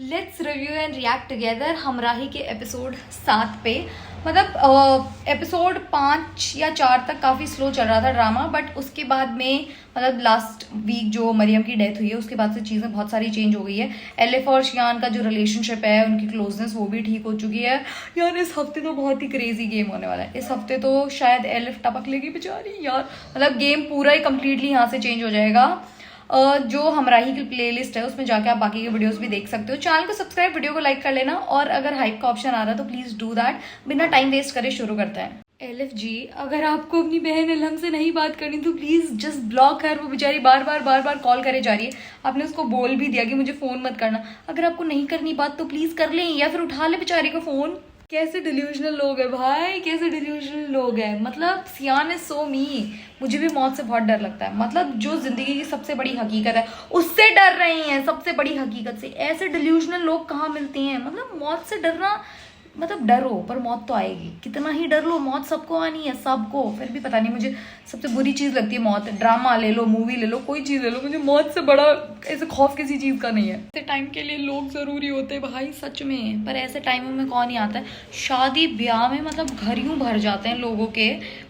Let's review and react together Humraahi के episode 7 पे। मतलब एपिसोड 5 या 4 तक काफ़ी स्लो चल रहा था ड्रामा, बट उसके बाद में मतलब लास्ट वीक जो मरियम की डेथ हुई है उसके बाद से चीज़ें बहुत सारी चेंज हो गई है। एलिफ और शियान का जो रिलेशनशिप है, उनकी क्लोजनेस वो भी ठीक हो चुकी है। यार इस हफ्ते तो बहुत ही क्रेजी गेम होने वाला है। इस हफ्ते तो शायद एलिफ टपक लेगी बेचारी यार, मतलब गेम पूरा ही कम्प्लीटली यहाँ से चेंज हो जाएगा। जो हमराही की प्लेलिस्ट है उसमें जाके आप बाकी के वीडियोस भी देख सकते हो। चैनल को सब्सक्राइब, वीडियो को लाइक कर लेना, और अगर हाइप का ऑप्शन आ रहा है तो प्लीज डू दैट। बिना टाइम वेस्ट करे शुरू करते हैं। एलिफ जी, अगर आपको अपनी बहन इलहम से नहीं बात करनी तो प्लीज जस्ट ब्लॉक कर। वो बेचारी बार बार कॉल करे जा रही है। आपने उसको बोल भी दिया कि मुझे फोन मत करना। अगर आपको नहीं करनी बात तो प्लीज कर लें, या फिर उठा ले बेचारी का फोन। कैसे डिल्यूजनल लोग हैं भाई, कैसे डिल्यूजनल लोग हैं। मतलब सियान इज सो मी। मुझे भी मौत से बहुत डर लगता है। मतलब जो जिंदगी की सबसे बड़ी हकीकत है उससे डर रही हैं, सबसे बड़ी हकीकत से। ऐसे डिल्यूजनल लोग कहाँ मिलते हैं। मतलब मौत से डरना, मतलब डरो पर मौत तो आएगी। कितना ही डर लो, मौत सबको आनी है, सबको। फिर भी पता नहीं, मुझे सबसे बुरी चीज़ लगती है मौत। ड्रामा ले लो, मूवी ले लो, कोई चीज़ ले लो, मुझे मौत से बड़ा ऐसे खौफ किसी चीज़ का नहीं है। ऐसे टाइम के लिए लोग ज़रूरी होते हैं भाई, सच में। पर ऐसे टाइमों में कौन ही आता है। शादी ब्याह में मतलब घर यूँ भर जाते हैं लोगों के।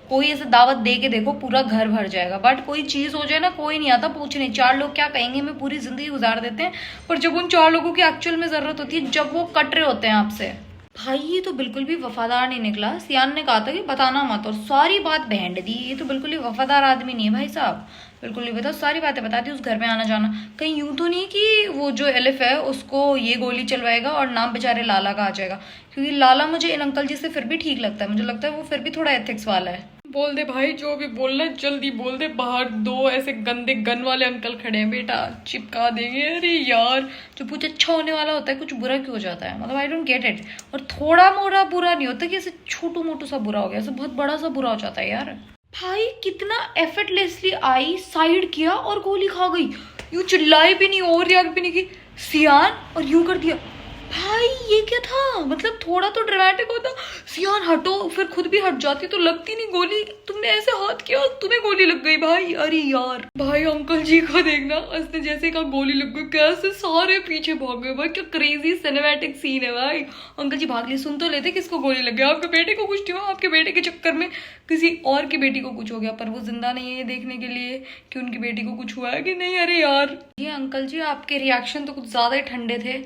कोई ऐसे दावत दे के देखो, पूरा घर भर जाएगा। बट कोई चीज़ हो जाए ना, कोई नहीं आता पूछने। 4 लोग क्या कहेंगे में पूरी जिंदगी गुजार देते हैं। पर जब उन 4 लोगों की एक्चुअल में ज़रूरत होती है, जब वो कट रहे होते हैं आपसे, भाई ये तो बिल्कुल भी वफादार नहीं निकला। सियान ने कहा था कि बताना मत, और सारी बात बहन दी। ये तो बिल्कुल ही वफादार आदमी नहीं है भाई साहब, बिल्कुल नहीं। बताओ, सारी बातें बता दी। उस घर में आना जाना कहीं यूं तो नहीं कि वो जो एलिफ है उसको ये गोली चलवाएगा और नाम बेचारे लाला का आ जाएगा। क्योंकि लाला मुझे इन अंकल जी से फिर भी ठीक लगता है। मुझे लगता है वो फिर भी थोड़ा एथिक्स वाला है। बोल दे भाई, जो भी बोलना है जल्दी बोल दे। बाहर 2 ऐसे गंदे गन वाले अंकल खड़े हैं बेटा, चिपका देंगे। अरे यार, जो कुछ अच्छा होने वाला होता है कुछ बुरा क्यों हो जाता है। मतलब आई डोंट गेट इट। और थोड़ा मोड़ा बुरा नहीं होता कि ऐसे छोटू मोटू सा बुरा हो गया, ऐसे बहुत बड़ा सा बुरा हो जाता है यार। भाई कितना एफर्टलेसली आई, साइड किया और गोली खा गई। यूं चिल्लाई भी नहीं और रिएक्ट भी नहीं की सियान, और यूं कर दिया। भाई ये क्या था। मतलब थोड़ा तो ड्रामेटिक होता। सियान हटो, फिर खुद भी हट जाती तो लगती नहीं गोली। तुमने ऐसे हाथ किया, तुम्हें गोली लग गई भाई। अरे यार भाई, अंकल जी को देखना, उसने जैसे कहा गोली लग गई, कैसे सारे पीछे भाग गए भाई। क्या क्रेजी सिनेमैटिक सीन है भाई। अंकल जी भाग लिए। सुन तो लेते किसको गोली लग गई। आपके बेटे को कुछ नहीं हुआ, आपके बेटे के चक्कर में किसी और की बेटी को कुछ हो गया। पर वो जिंदा नहीं है ये देखने के लिए कि उनकी बेटी को कुछ हुआ है कि नहीं। अरे यार ये अंकल जी, आपके रिएक्शन तो कुछ ज्यादा ही ठंडे थे।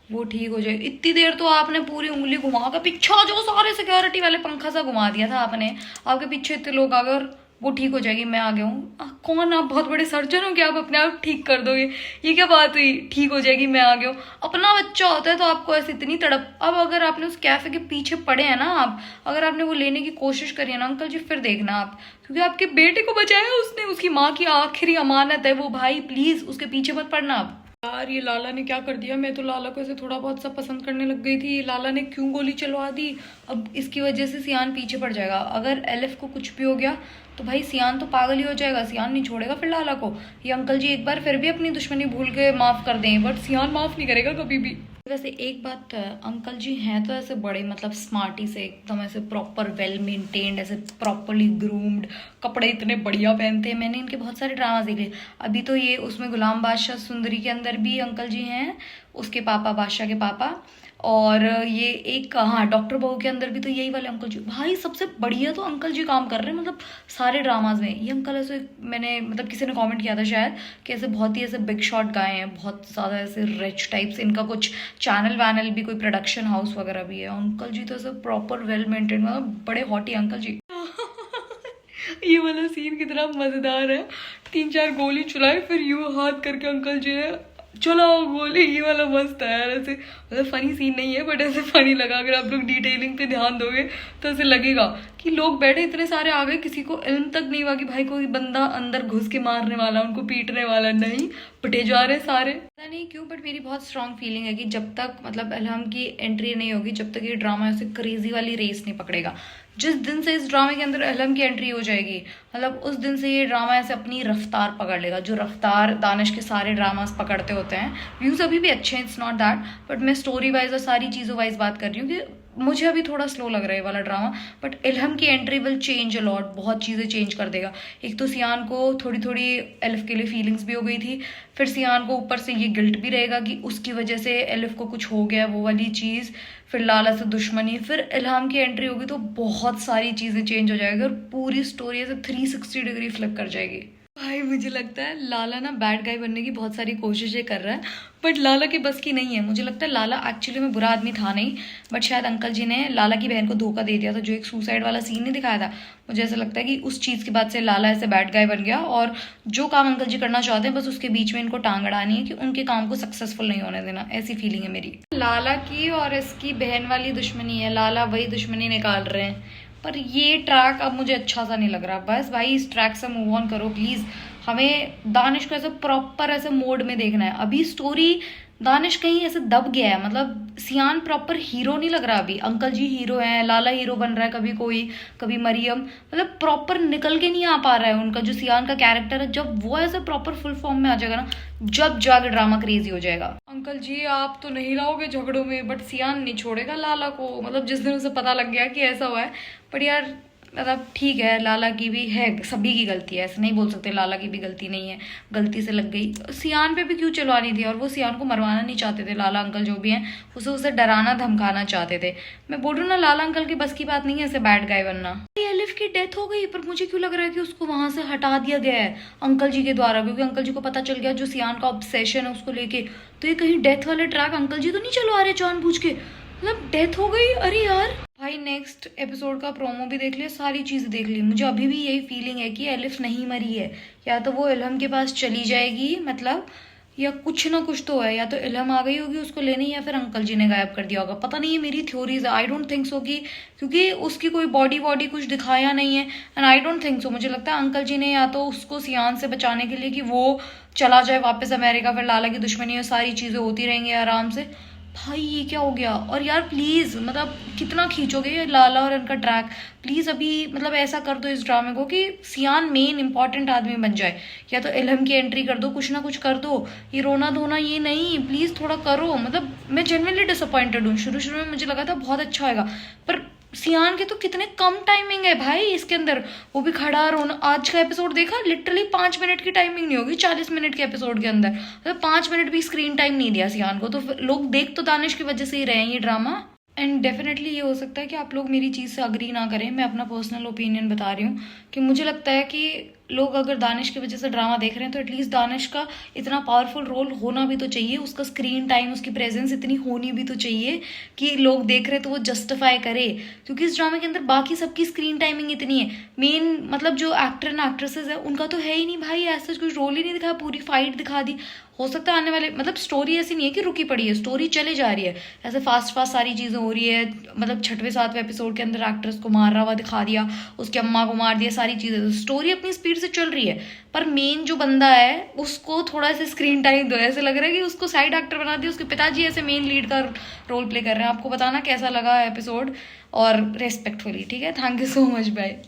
वो ठीक हो जाए। इतनी देर तो आपने पूरी उंगली घुमा कर पीछा जो सारे सिक्योरिटी वाले पंखा सा घुमा दिया था आपने। आपके पीछे इतने लोग आ गए और वो ठीक हो जाएगी, मैं आ गया हूँ। कौन आप बहुत बड़े सर्जन हो कि आप अपने आप ठीक कर दोगे। ये क्या बात हुई, ठीक हो जाएगी मैं आ गया हूँ। अपना बच्चा होता है तो आपको ऐसे इतनी तड़प। अब अगर आपने उस कैफे के पीछे पड़े हैं ना आप, अगर आपने वो लेने की कोशिश करी है ना अंकल जी, फिर देखना आप। क्योंकि आपके बेटे को बचाया उसने, उसकी माँ की आखिरी अमानत है वो भाई। प्लीज उसके पीछे मत पड़ना आप। यार ये लाला ने क्या कर दिया। मैं तो लाला को ऐसे थोड़ा बहुत सा पसंद करने लग गई थी। लाला ने क्यों गोली चलवा दी। अब इसकी वजह से सियान पीछे पड़ जाएगा। अगर एलिफ को कुछ भी हो गया तो भाई सियान तो पागल ही हो जाएगा। सियान नहीं छोड़ेगा फिर लाला को। ये अंकल जी एक बार फिर भी अपनी दुश्मनी भूल के माफ कर दें, बट सियान माफ नहीं करेगा कभी भी। वैसे एक बात तो है, अंकल जी हैं तो ऐसे बड़े मतलब स्मार्टी से, एकदम ऐसे प्रॉपर वेल मेंटेन्ड, ऐसे प्रॉपरली ग्रूम्ड, कपड़े इतने बढ़िया पहनते हैं। मैंने इनके बहुत सारे ड्रामाज देखे। अभी तो ये उसमें गुलाम बादशाह सुंदरी के अंदर भी अंकल जी हैं, उसके पापा, बादशाह के पापा। और ये एक, हाँ, डॉक्टर बहू के अंदर भी तो यही वाले अंकल जी। भाई सबसे बढ़िया तो अंकल जी काम कर रहे हैं मतलब सारे ड्रामाज में। ये अंकल ऐसे, मैंने मतलब किसी ने कमेंट किया था शायद कि ऐसे बहुत ही ऐसे बिग शॉट गाए हैं, बहुत ज़्यादा ऐसे रिच टाइप्स। इनका कुछ चैनल वैनल भी, कोई प्रोडक्शन हाउस वगैरह भी है। अंकल जी तो ऐसे प्रॉपर वेल मेंटेन, मतलब बड़े हॉटी अंकल जी। ये वाला सीन कितना मज़ेदार है। 3-4 गोली चलाई, फिर यूँ हाथ करके अंकल जी ने चलाओ गोली। ये वाला मस्त है यार। ऐसे मतलब फनी सीन नहीं है, बट ऐसे फनी लगा। अगर आप लोग डिटेलिंग पे ध्यान दोगे तो ऐसे लगेगा कि लोग बैठे इतने सारे आ गए, किसी को इल्म तक नहीं हुआ कि भाई कोई बंदा अंदर घुस के मारने वाला, उनको पीटने वाला नहीं, पिटे जा रहे सारे। पता नहीं क्यों, बट मेरी बहुत स्ट्रांग फीलिंग है कि जब तक मतलब इल्हम की एंट्री नहीं होगी, जब तक ये ड्रामा ऐसे क्रेजी वाली रेस नहीं पकड़ेगा। जिस दिन से इस ड्रामे के अंदर इल्हम की एंट्री हो जाएगी, मतलब उस दिन से ये ड्रामा ऐसे अपनी रफ्तार पकड़ लेगा, जो रफ्तार दानिश के सारे ड्रामास पकड़ते होते हैं। व्यूज़ अभी भी अच्छे हैं, इट्स नॉट दैट, बट मैं स्टोरी वाइज और सारी चीज़ों वाइज बात कर रही हूँ कि मुझे अभी थोड़ा स्लो लग रहा है ये वाला ड्रामा, बट इल्हम की entry will change a lot, बहुत चीज़ें चेंज कर देगा। एक तो सियान को थोड़ी थोड़ी एलिफ के लिए फीलिंग्स भी हो गई थी, फिर सियान को ऊपर से ये गिल्ट भी रहेगा कि उसकी वजह से एलिफ को कुछ हो गया, वो वाली चीज़, फिर लाला से दुश्मनी, फिर इल्हाम की एंट्री होगी, तो बहुत सारी चीज़ें चेंज हो जाएगी और पूरी स्टोरी ऐसे 360 डिग्री फ्लिप कर जाएगी। भाई मुझे लगता है लाला ना बैड गाय बनने की बहुत सारी कोशिशें कर रहा है, बट लाला की बस की नहीं है। मुझे लगता है लाला एक्चुअली में बुरा आदमी था नहीं, बट शायद अंकल जी ने लाला की बहन को धोखा दे दिया था, जो एक सुसाइड वाला सीन नहीं दिखाया था। मुझे ऐसा लगता है कि उस चीज़ के बाद से लाला ऐसे बैड गाय बन गया, और जो काम अंकल जी करना चाहते हैं बस उसके बीच में इनको टांग अड़ानी है कि उनके काम को सक्सेसफुल नहीं होने देना, ऐसी फीलिंग है मेरी। लाला की और इसकी बहन वाली दुश्मनी है, लाला वही दुश्मनी निकाल रहे हैं, पर ये ट्रैक अब मुझे अच्छा सा नहीं लग रहा। बस भाई इस ट्रैक से मूव ऑन करो प्लीज़। हमें दानिश को ऐसे प्रॉपर ऐसे मोड में देखना है। अभी स्टोरी दानिश कहीं ऐसे दब गया है, मतलब सियान प्रॉपर हीरो नहीं लग रहा अभी। अंकल जी हीरो हैं, लाला हीरो बन रहा है, कभी कोई कभी मरियम, मतलब प्रॉपर निकल के नहीं आ पा रहा है उनका जो सियान का कैरेक्टर है। जब वो ऐसे प्रॉपर फुल फॉर्म में आ जाएगा ना, जब जाके ड्रामा क्रेजी हो जाएगा। अंकल जी आप तो नहीं लाओगे झगड़ों में, बट सियान नहीं छोड़ेगा लाला को, मतलब जिस दिन उसे पता लग गया कि ऐसा हुआ है। पर यार मतलब ठीक है, लाला की भी है, सभी की गलती है, ऐसे नहीं बोल सकते लाला की भी गलती नहीं है, गलती से लग गई। सियान पे भी क्यों चलवानी थी, और वो सियान को मरवाना नहीं चाहते थे, लाला अंकल जो भी हैं उसे डराना धमकाना चाहते थे। मैं बोल रही हूँ ना, लाला अंकल की बस की बात नहीं है ऐसे बैड गाय बनना। एलिफ की डेथ हो गई, पर मुझे क्यों लग रहा है कि उसको वहां से हटा दिया गया है अंकल जी के द्वारा, क्योंकि अंकल जी को पता चल गया जो सियान का ऑब्सेशन है उसको लेके। तो ये कहीं डेथ वाले ट्रैक अंकल जी तो नहीं चलवा रहे जानबूझ के, मतलब डेथ हो गई। अरे यार भाई नेक्स्ट एपिसोड का प्रोमो भी देख लिया, सारी चीज़ देख ली, मुझे अभी भी यही फीलिंग है कि एलिफ नहीं मरी है। या तो वो इल्हम के पास चली जाएगी, मतलब या कुछ ना कुछ तो है, या तो इल्हम आ गई होगी उसको लेने, या फिर अंकल जी ने गायब कर दिया होगा, पता नहीं। ये मेरी थ्योरीज है, आई डोंट थिंक सो कि, क्योंकि उसकी कोई बॉडी कुछ दिखाया नहीं है, and I don't think so. मुझे लगता है अंकल जी ने या तो उसको सियान से बचाने के लिए कि वो चला जाए वापस अमेरिका, फिर लाला की दुश्मनी और सारी चीज़ें होती रहेंगी आराम से। भाई ये क्या हो गया। और यार प्लीज़ मतलब कितना खींचोगे ये लाला और इनका ट्रैक, प्लीज़ अभी मतलब ऐसा कर दो इस ड्रामे को कि सियान मेन इंपॉर्टेंट आदमी बन जाए, या तो इल्हम की एंट्री कर दो, कुछ ना कुछ कर दो। ये रोना धोना ये नहीं, प्लीज़ थोड़ा करो। मतलब मैं जेन्युइनली डिसअपॉइंटेड हूँ, शुरू में मुझे लगा था बहुत अच्छा होगा, पर सियान के तो कितने कम टाइमिंग है भाई इसके अंदर, वो भी खड़ा रोना। आज का एपिसोड देखा, लिटरली 5 मिनट की टाइमिंग नहीं होगी 40 मिनट के एपिसोड के अंदर, मतलब 5 मिनट भी स्क्रीन टाइम नहीं दिया सियान को। तो लोग देख तो दानिश की वजह से ही रहे हैं ये ड्रामा। एंड डेफिनेटली ये हो सकता है कि आप लोग मेरी चीज़ से अग्री ना करें, मैं अपना पर्सनल ओपिनियन बता रही हूँ कि मुझे लगता है कि लोग अगर दानिश की वजह से ड्रामा देख रहे हैं तो एटलीस्ट दानिश का इतना पावरफुल रोल होना भी तो चाहिए, उसका स्क्रीन टाइम, उसकी प्रेजेंस इतनी होनी भी तो चाहिए कि लोग देख रहे हैं तो वो जस्टिफाई करे। क्योंकि इस ड्रामे के अंदर बाकी सबकी स्क्रीन टाइमिंग इतनी है, मेन मतलब जो एक्टर एंड एक्ट्रेसेस है उनका तो है ही नहीं भाई, ऐसा कुछ रोल ही नहीं दिखाया, पूरी फाइट दिखा दी। हो सकता है आने वाले, मतलब स्टोरी ऐसी नहीं है कि रुकी पड़ी है, स्टोरी चले जा रही है, ऐसे फास्ट सारी चीज़ें हो रही है। मतलब 6वें-7वें एपिसोड के अंदर एक्ट्रेस को मार रहा हुआ दिखा दिया, उसकी अम्मा को मार दिया, सारी चीज़ें, स्टोरी अपनी स्पीड से चल रही है, पर मेन जो बंदा है उसको थोड़ा सा स्क्रीन टाइम दो। ऐसे लग रहा है कि उसको साइड एक्टर बना दिया, उसके पिताजी ऐसे मेन लीड का रोल प्ले कर रहे हैं। आपको बताना कैसा लगा एपिसोड, और रेस्पेक्टफुली, ठीक है। Thank you so much, bye.